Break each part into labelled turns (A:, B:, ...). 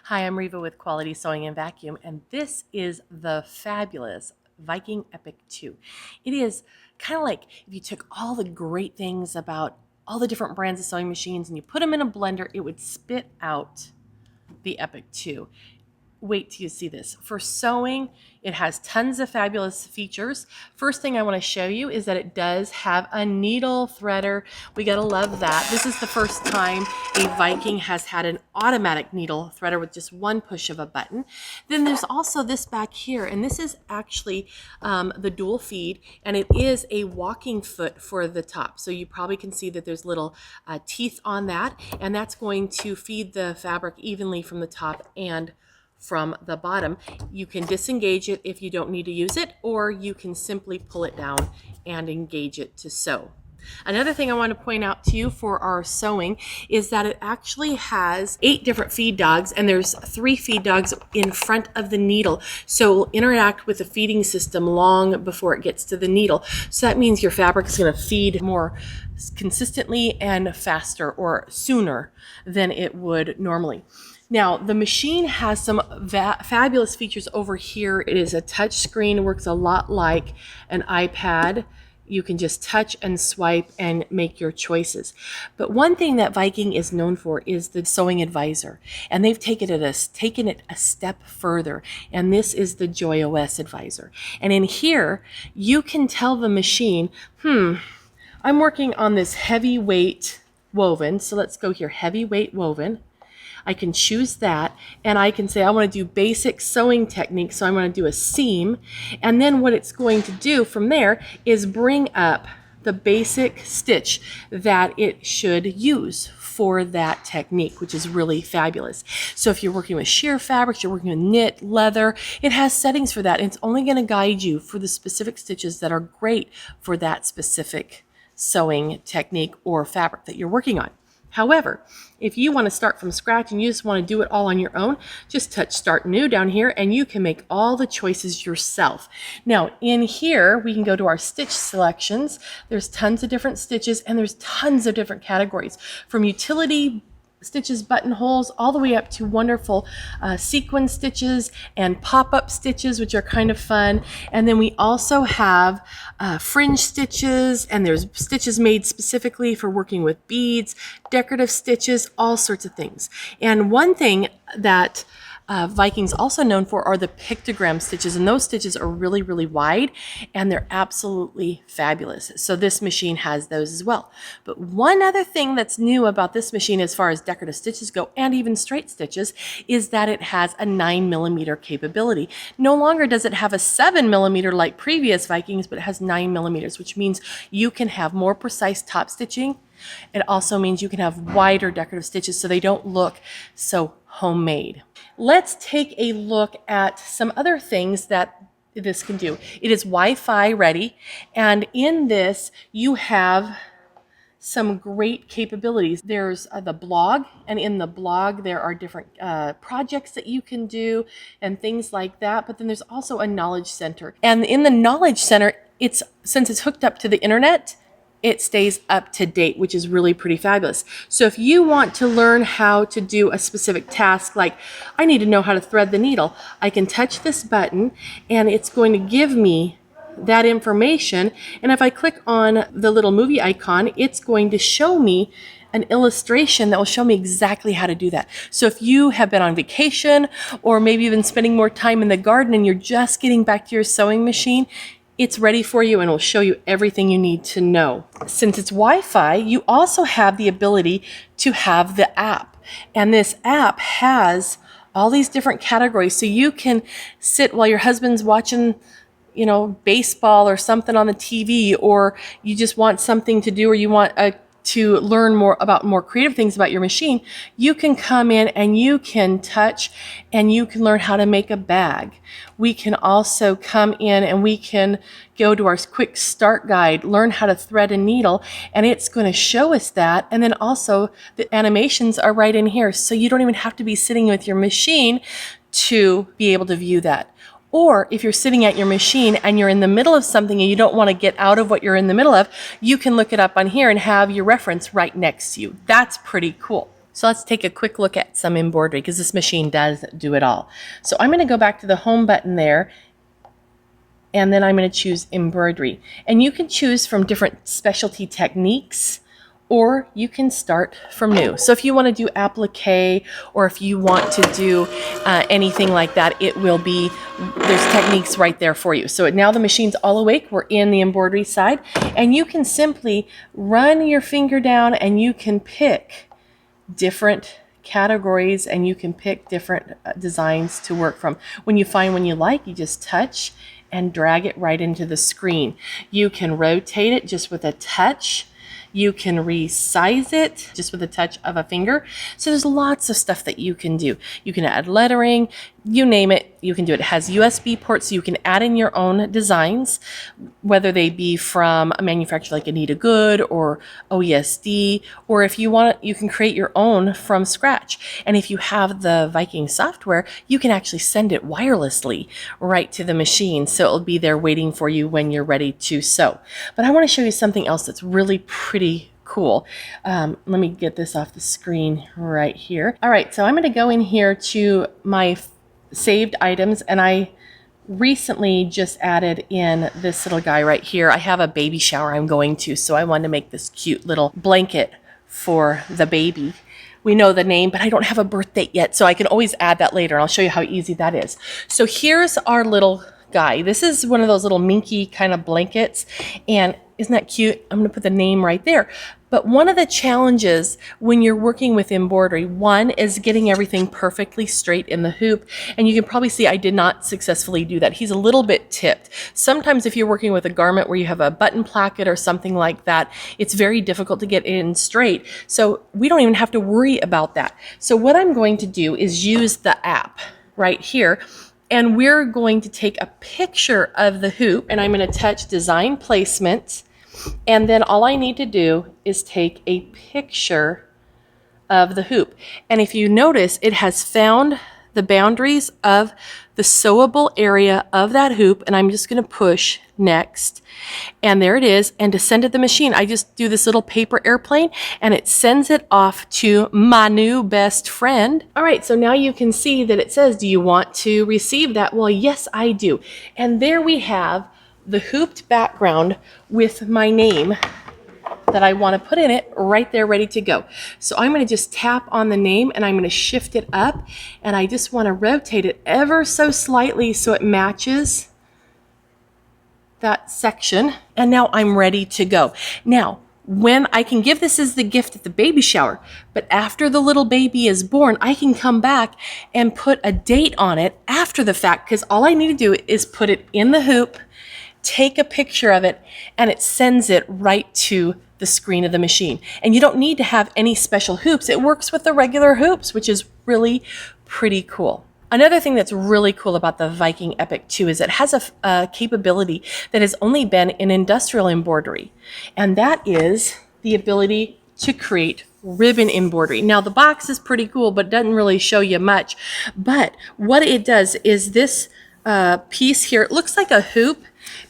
A: Hi, I'm Reva with Quality Sewing and Vacuum, and this is the fabulous Viking Epic 2. It is kind of like if you took all the great things about all the different brands of sewing machines and you put them in a blender, it would spit out the Epic 2. Wait till you see this. For sewing, it has tons of fabulous features. First thing I want to show you is that it does have a needle threader. We gotta love that. This is the first time a Viking has had an automatic needle threader with just one push of a button. Then there's also this back here, and this is actually the dual feed, and it is a walking foot for the top. So you probably can see that there's little teeth on that, and that's going to feed the fabric evenly from the top and from the bottom. You can disengage it if you don't need to use it, or you can simply pull it down and engage it to sew. Another thing I want to point out to you for our sewing is that it actually has 8 different feed dogs, and there's 3 feed dogs in front of the needle. So it will interact with the feeding system long before it gets to the needle. So that means your fabric is going to feed more consistently and faster or sooner than it would normally. Now, the machine has some fabulous features over here. It is a touch screen, works a lot like an iPad. You can just touch and swipe and make your choices. But one thing that Viking is known for is the sewing advisor. And they've taken it a step further. And this is the Joy OS advisor. And in here, you can tell the machine, I'm working on this heavyweight woven. So let's go here, heavyweight woven. I can choose that, and I can say I want to do basic sewing techniques, so I want to do a seam, and then what it's going to do from there is bring up the basic stitch that it should use for that technique, which is really fabulous. So if you're working with sheer fabrics, you're working with knit, leather, it has settings for that, and it's only going to guide you for the specific stitches that are great for that specific sewing technique or fabric that you're working on. However, if you want to start from scratch and you just want to do it all on your own, just touch Start New down here and you can make all the choices yourself. Now, in here, we can go to our stitch selections. There's tons of different stitches and there's tons of different categories, from utility stitches, buttonholes, all the way up to wonderful sequin stitches and pop-up stitches, which are kind of fun. And then we also have fringe stitches, and there's stitches made specifically for working with beads, decorative stitches, all sorts of things. And one thing that Viking's also known for are the pictogram stitches, and those stitches are really, really wide, and they're absolutely fabulous. So this machine has those as well. But one other thing that's new about this machine as far as decorative stitches go, and even straight stitches, is that it has a 9mm capability. No longer does it have a 7mm like previous Vikings, but it has 9mm, which means you can have more precise top stitching. It also means you can have wider decorative stitches so they don't look so homemade. Let's take a look at some other things that this can do. It is Wi-Fi ready, and in this you have some great capabilities. There's the blog, and in the blog there are different projects that you can do and things like that. But then there's also a knowledge center, and in the knowledge center, since it's hooked up to the internet, it stays up to date, which is really pretty fabulous. So if you want to learn how to do a specific task, like I need to know how to thread the needle, I can touch this button and it's going to give me that information. And if I click on the little movie icon, it's going to show me an illustration that will show me exactly how to do that. So if you have been on vacation, or maybe you've been spending more time in the garden and you're just getting back to your sewing machine, it's ready for you and will show you everything you need to know. Since it's Wi-Fi, you also have the ability to have the app. And this app has all these different categories. So you can sit while your husband's watching, baseball or something on the TV, or you just want something to do, or you want to learn more creative things about your machine. You can come in and you can touch and you can learn how to make a bag. We can also come in and we can go to our quick start guide, learn how to thread a needle, and it's going to show us that. And then also the animations are right in here, so you don't even have to be sitting with your machine to be able to view that. Or if you're sitting at your machine and you're in the middle of something and you don't want to get out of what you're in the middle of, you can look it up on here and have your reference right next to you. That's pretty cool. So let's take a quick look at some embroidery because this machine does do it all. So I'm going to go back to the home button there, and then I'm going to choose embroidery. And you can choose from different specialty techniques, or you can start from new. So if you want to do applique, or if you want to do anything like that, it will be, there's techniques right there for you. So now the machine's all awake. We're in the embroidery side, and you can simply run your finger down and you can pick different categories, and you can pick different designs to work from. When you find one you like, you just touch and drag it right into the screen. You can rotate it just with a touch. You can resize it just with a touch of a finger. So there's lots of stuff that you can do. You can add lettering, you name it, you can do it. It has USB ports, so you can add in your own designs, whether they be from a manufacturer like Anita Good or OESD, or if you want, you can create your own from scratch. And if you have the Viking software, you can actually send it wirelessly right to the machine, so it'll be there waiting for you when you're ready to sew. But I want to show you something else that's really pretty cool. Let me get this off the screen right here. All right, so I'm going to go in here to my saved items, and I recently just added in this little guy right here. I have a baby shower I'm going to, so I wanted to make this cute little blanket for the baby. We know the name, but I don't have a birth date yet, so I can always add that later. I'll show you how easy that is. So here's our little guy. This is one of those little minky kind of blankets, and isn't that cute? I'm going to put the name right there. But one of the challenges when you're working with embroidery, one is getting everything perfectly straight in the hoop. And you can probably see I did not successfully do that. He's a little bit tipped. Sometimes if you're working with a garment where you have a button placket or something like that, it's very difficult to get in straight. So we don't even have to worry about that. So what I'm going to do is use the app right here. And we're going to take a picture of the hoop, and I'm going to touch design placement. And then all I need to do is take a picture of the hoop. And if you notice, it has found the boundaries of the sewable area of that hoop, and I'm just going to push next. And there it is. And to send it to the machine, I just do this little paper airplane, and it sends it off to my new best friend. All right, so now you can see that it says, do you want to receive that? Well, yes, I do. And there we have the hooped background with my name that I want to put in it right there ready to go. So I'm going to just tap on the name, and I'm going to shift it up, and I just want to rotate it ever so slightly so it matches that section. And now I'm ready to go. Now, when I can give this as the gift at the baby shower, but after the little baby is born, I can come back and put a date on it after the fact, because all I need to do is put it in the hoop, take a picture of it, and it sends it right to the screen of the machine. And you don't need to have any special hoops. It works with the regular hoops, which is really pretty cool. Another thing that's really cool about the Viking Epic 2 is it has a capability that has only been in industrial embroidery, and that is the ability to create ribbon embroidery. Now the box is pretty cool, but doesn't really show you much. But what it does is this piece here, it looks like a hoop.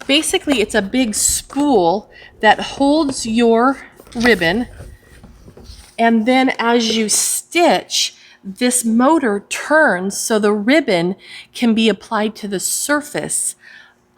A: Basically, it's a big spool that holds your ribbon, and then as you stitch, this motor turns so the ribbon can be applied to the surface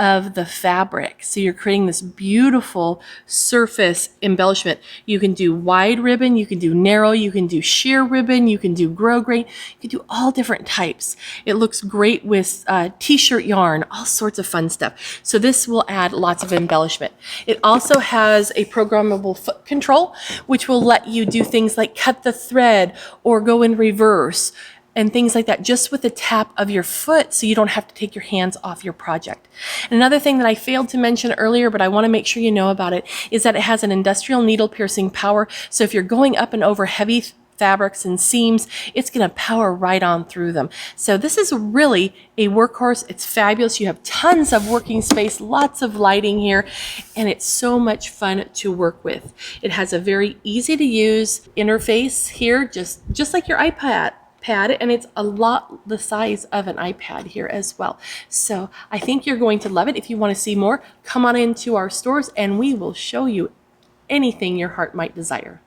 A: of the fabric. So you're creating this beautiful surface embellishment. You can do wide ribbon, you can do narrow, you can do sheer ribbon, you can do grosgrain, you can do all different types. It looks great with t-shirt yarn, all sorts of fun stuff. So this will add lots of embellishment. It also has a programmable foot control, which will let you do things like cut the thread or go in reverse and things like that just with the tap of your foot, so you don't have to take your hands off your project. And another thing that I failed to mention earlier, but I want to make sure you know about it, is that it has an industrial needle piercing power. So if you're going up and over heavy fabrics and seams, it's going to power right on through them. So this is really a workhorse. It's fabulous. You have tons of working space, lots of lighting here, and it's so much fun to work with. It has a very easy to use interface here, just like your iPad, and it's a lot the size of an iPad here as well. So I think you're going to love it. If you want to see more, come on into our stores and we will show you anything your heart might desire.